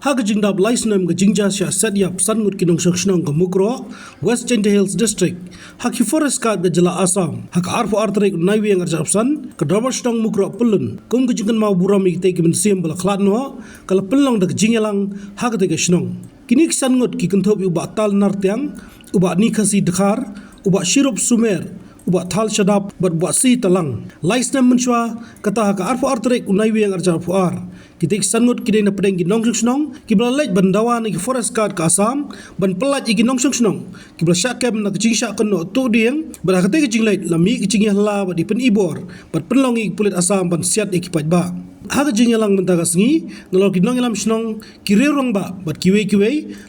Hak jingdab laisnem ga jingja sha set yap sangut kinong shakshnong ga mukro West Jende Hills District. Hak hi forest card ga jala Assam. Hak arfo artrek naiwi ang arjapsan ka drabashtong mukro pulun. Kum ga jingan mau burami te ki mensim bala klatno kala pelong da jingelang hak te ga shnong. Kini sangut ki kenthop uba tal nartiang uba nikasi dekhar uba shirup sumer uba thal shadap buat si talang laisnem menshwa kata hak arfo artrek unaiwi ang arjapfu ar. Kita sangut kini na pedeng ginong snong kibla lej bandawa ni forest card ka Assam ban pelat igi nong snong kibla syakem na kicing syakan no tu dieng berakate kicing lej lami kicing hala di pen ibor bat penlong igi pulit Assam ban siat iki pajba ha kicing lang mentaga sengi nalor ginong ilam snong kirerong ba bat kiwe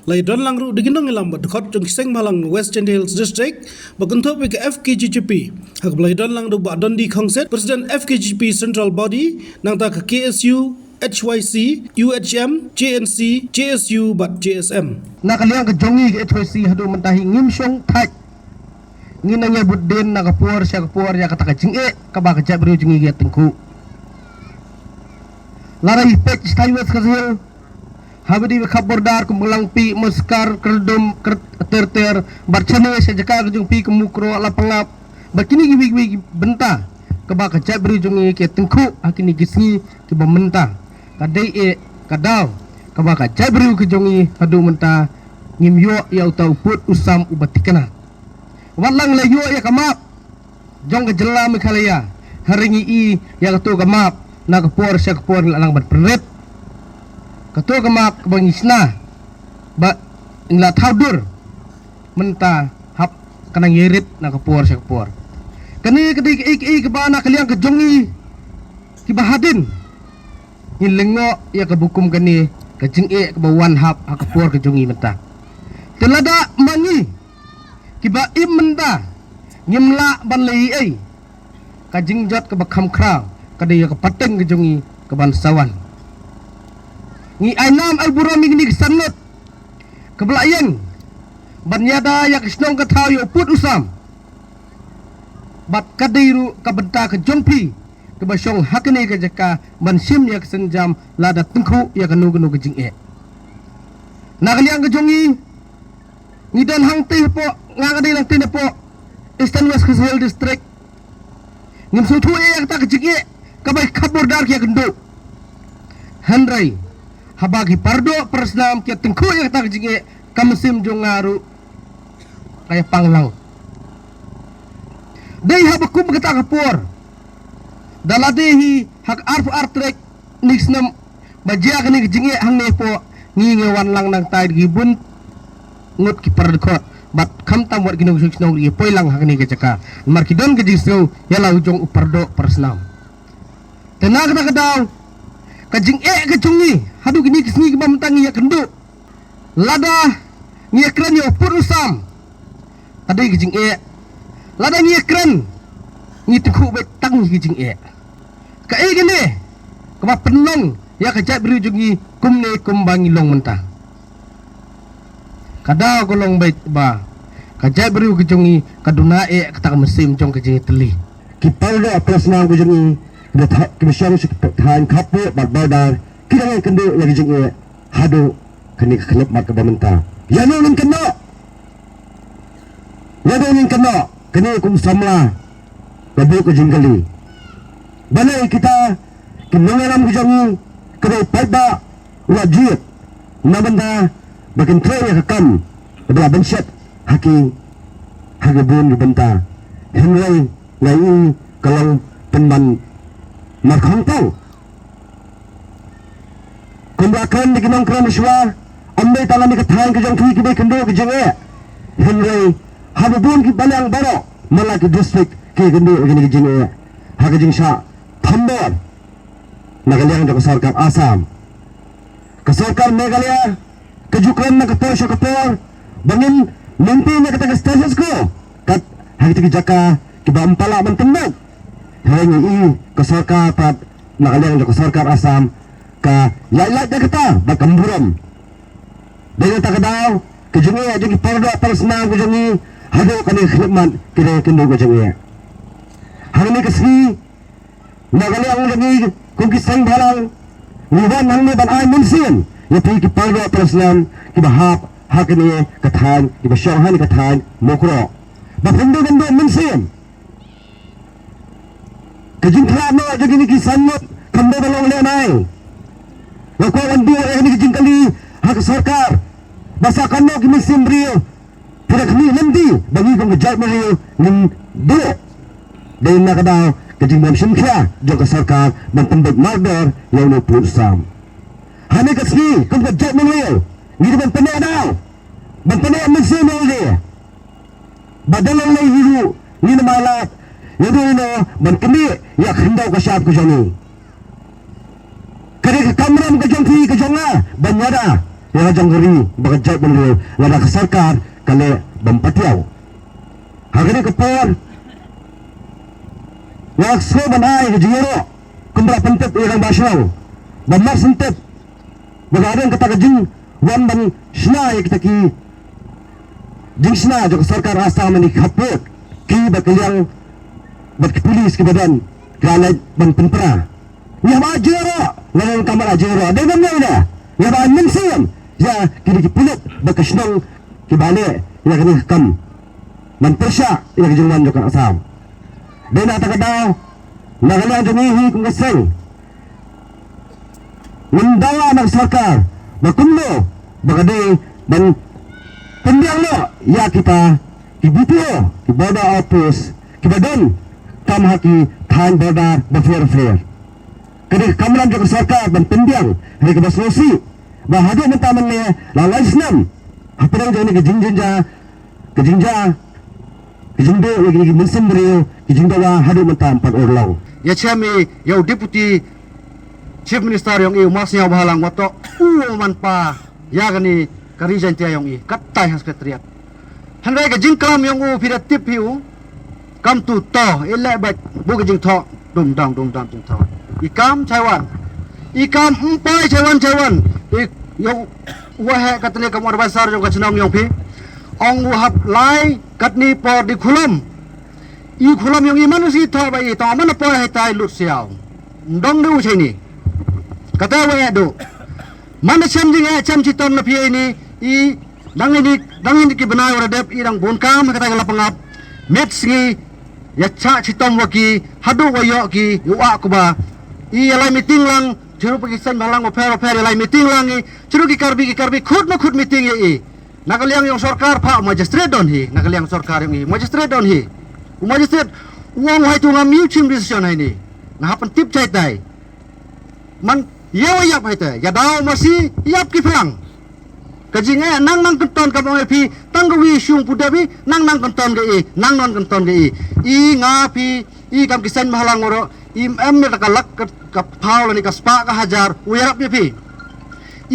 lai don lang ru di ginong ilam bat dekat jong kiseng malang West Jende Hills District bakentop ke FKGGP ha kibla don lang ru ba don di kongset President FKGP Central Body nang ta ke KSU HYC, UHM, JNC, JSU but JSM. Nakaliang ke jongi ke HYC hadu mentahi ngimsyong thaj. Nginanya budden nakapur siya kapur ya kata kacing kabak kecap beri jongi ke tengku. Larai pek stayuat kazil. Habidi kapur dar kumpulang pi muskar kerdum ter barcane sejaka kejung pi kemukro ala pengap. Bakini gibi benta kabak kecap beri jongi ke tengku hakini gisni ke bementa. Kadai kadau kabaka jabru ke jongi hadu menta ngimyo ya utau put usam ubatikana walang layo ya kamap jong ke jela mikhalaya haringi i ya katu kamap na kapor sya kapor lang bat peret katu kamap kebangisna ba ingla thaudur menta hap kanang yirit na kapor sya kapor kani kedik ik kebana kaliang ke jongi kibahadin lengo ya kebukum kani kejing ke bawan hap hakapur ke jongi menta telada mangi kiba im menta ngimla ban lei ai kajing jot ke bakham kra kade ya ke pateng ke jongi ke bansawan ngi ainam ai burami ni sanut ke belayang ban yada ya kisnong ke thau yo put usam bat kadiru ke benta ke jongpi kebasyong hakene ke jaka bansim ya kesenjam lada tengku ya kanu ke jing nakaliang ke jongi ngidan hang teh po ngagade lang tin po Eastern West Hill District ngim sutu ya kata ke jing kabay kabur dar ya kendo handrai habagi pardo persnam ke tengku ya kata ke jing kamsim jongaru kaya panglang dei habakum kata kapur daladehi hak artrek nixnam bajia kani jinge hang ne po ngi wan lang nang tai gibun ngut ki pardko bat kham tam wat ginong suksno ri poilang hak ni kecaka mar kidon ke jisu yala ujong upardo persnam tenag na kadaw kajing ke jungi hadu gini kisni ki bamtangi ya kendo lada ngi ekran yo pur usam tadi kajing lada ngi ekran ngi tukhu bet tang ngi jing kai gini keba penong ya kejap beri jungi kumne kumbangi long mentah kada golong baik ba kejap beri kejungi kaduna kata mesim jong kejungi teli kipal da plus nang kejungi kebesyang tahan kapu badar kira kendo ya kejungi hadu kini kelep mat ke mentah ya nungin kena kini kum samla babu kejungali balai kita kinongalam kujangi kedai paiba wajib nabanda bakin tray ya kam adalah bensyat haki hagabun benta henrai ngai kalau penman markhantau kumbakan di kinong kramaswa ambai talami kathain kejang thui kibai kendo kejange henrai hababun ki balang baro malaki district ki kendo gini kejange hagajing sha Thambor Nagaliang ke sarkar Assam ke sarkar Meghalaya kejukan na keposyo kapor bangin mimpi na kata status ko kat hari tiki jaka kiba ampala mentembak hari ini ke sarkar pat Nagaliang ke sarkar Assam ka yailat na kata bakamburam dengan tak kadaw kejungi aja ki pardo persna kejungi hado kani khidmat kire kendo kejungi hari ini kesini Nagaliang lagi kung kisang balang Niwan nang ni ban ay munsin Yati ki palwa Islam ki bahap hakini kathan ki basyauhan kathan mukro. Bapendo gando mensim. Kajing klano jadi ni ki sanot kambo balong lenai. Wako wandu ni kajing kali hak sarkar. Basa kano ki mensim rio. Tidak kami nanti bagi kong kejat rio ning do. Dan nak daw kajing mensim kya juga sarkar dan pembet murder yang ni pusam. Hanya kasih kong kejat rio. Ni ban pena daw. Ban pena mensim rio. Badalang lay hiru ni na malat. Yado ino ban kami ya khendaw ka syab ko jani. Kare ka kamram ka jong fi ka jonga ban yada. Ya jong gari bagajat ban wala ka sarkar kale ban patiaw. Hagani ka por. Yak so ban ay ka jiro. Kumbra pantet irang basyaw. Ban mar sentet. Bagadan kata ka jing wan ban sna ya kita ki jingsna juga sarkar asam ni kaput ki bakaliang bat polis ke badan kalaj ban penpera ya ba jero lawan kamera jero de gamne ina ya ba mensim ya kini ki pulut bakasnong ki bale ya kini kam man persya ya ki jungman juga asam de na takadaw nagalan junihi kung kaseng ngundawa ng sarkar bakundo bagade ban pendiang lo ya kita ibutuo ki border office ki badan kam haki than border bafir kede kamran jo sarkar dan pendiang hari ke baslosi ba hadu mentaman ne la laisnam hapirang jani ke jingjinja kijingdo lagi mensim brio kijingdo wa hadu mentam pat orlaw ya chami ya deputy chief minister yang masnya bahalang wato man pa ya gani karijan tia yang katai has ketriat handai ka jingklam yang pirat tip hiu kam tu to ele bat bu ka jing tho dum dang tung tho ikam chaiwan ikam umpai chaiwan yo wahe katne kamar basar jong kachnam yang pi ong hap lai katni por di khulam yang manusi tho bai to mana po hai tai lut siao dong du chaini kata wa do mana cham jing cham chitom na pi ini I dangin ki benai ora dep irang bonkam kata kala pangap mets ngi ya cha chitom waki hadu wayo ki yuwa kuba I alai meeting lang chiru pagi san malang oper alai meeting lang I chiru ki karbi khud meeting I nakaliang yung sarkar pa magistrate don hi nakaliang sarkar yung magistrate don hi magistrate uang hai tu ngam mutual decision hai ni na hapan tip chai tai man yawa yap hai tai ya daw masih yap ki phang kajinga nang kenton ka bang pi tanggawi syung pudabi nang kenton ge nang non kenton ge I ngapi I kam kisan mahalang oro I em ne takalak ka paul ni ka spa ka hajar uyarap ni pi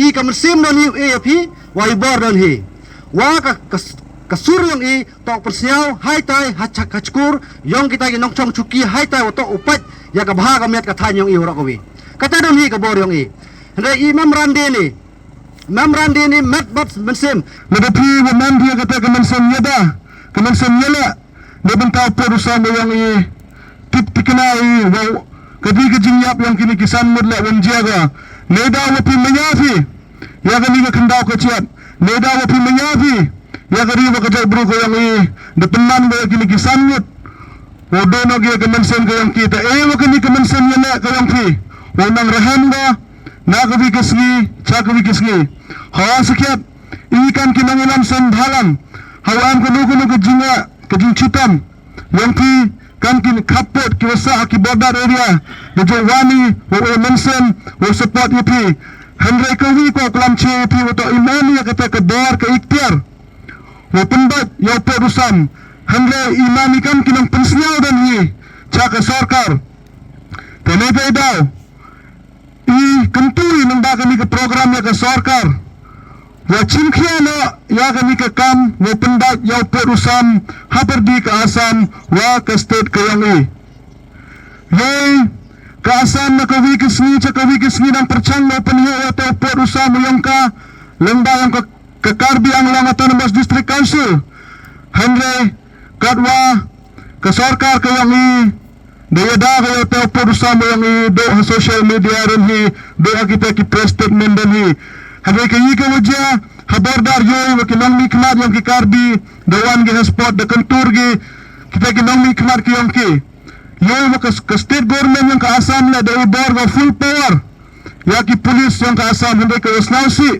I kam sim non hi pi wai bor don hi wa ka sur yang I tok persiau hai tai hachak hachkur yong kita gi nong chong chuki hai tai to upat ya ka bha ka met ka than yong I ora ko wi kata don hi ka bor yong I re memorandum ini met mensim Nadapi waman dia kata kemensan nyada kemensan nyala dia bentau perusahaan yang tip tikenai wow kadi kejinyap yang kini kisan mudla wanjaga neda wapi menyafi ya kani ke kendau keciat neda wapi menyafi ya kani wakajai beruko yang depenan dia kini kisan mud wadono dia kemensan ke yang kita wakani kemensan nyala ke yang ki wanang rahanda na kavi kisni hawa sekiat ikan kinangilan sandhalan hawan kuno kejinga kejing citam yang ki kan kin kapot kiwasa ki border area de wani wo mention wo support ip handrai kawi ko kelam ip wo imani kata ke dor ke ikhtiar wo pendat yo perusan handrai imani kan kinang pensnyau dan hi cak sarkar tenete daw I kentui nanda kami ke program ya ke sarkar wa chimkhia no ya kami ke kam wa pendat ya perusahaan haperdi ke asam wa ke state ke yang ke asam na kawi kisni dan percang na penhiya ya perusahaan yang ka lenda yang ke karbi ang lang autonomous district council handre kadwa ke sarkar ke yang daya dah kayo tahu perusahaan yang do social media rin hi do kita ki press statement dan hi Hadai kayi ka wajah habardar yoy wa kinang mikmat yang ki karbi dawan ge spot da kantur ge kita kinang mikmat ki yang ki yoy wa ka state government yang ka Assam la da ibar wa full power ya ki police yang ka Assam hadai ka Sulawesi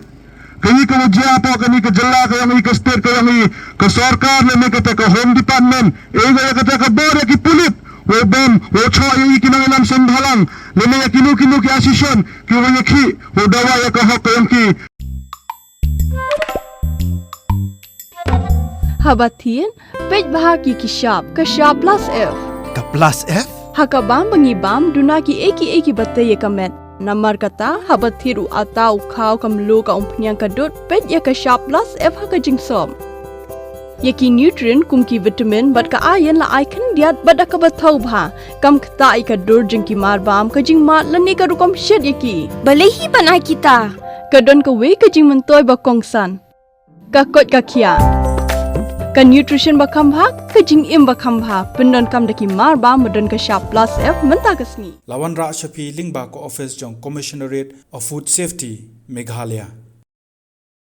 kayi ka wajah apa kani ka jalla ka yang ka state ka yang ka sarkar le me ka home department ega ka ka bor ya ki pulit wo bom wo choy yi kinang nam sembhalang le me ya kinu ki asison ki wo ya ki wo dawa ya ka hok yang ki Habatin, pej bahagi ki sharp plus F. Ka plus F? Hakabam bangibam duna ki eki batte ye kamet. Namar kata habathiru atau khau kamlu ka umpnyang kadut pej ya ka sharp plus F haka jingsom. Yaki nutrient kum ki vitamin bat ka iron la icon diat bat ka bathau bha kam kta I ka dur jing ki mar bam ka jing mat lani ka rukom shed yaki. Balehi panai kita. Kadon ka we ka jing mentoy ba kongsan. Ka kot ka kia. Ka nutrition ba kambha ka jing im ba kambha pendon kam daki mar ba medon ka sharp plus F menta kasni. Lawan Ra Shafi Lingba ko office jong Commissionerate of Food Safety Meghalaya.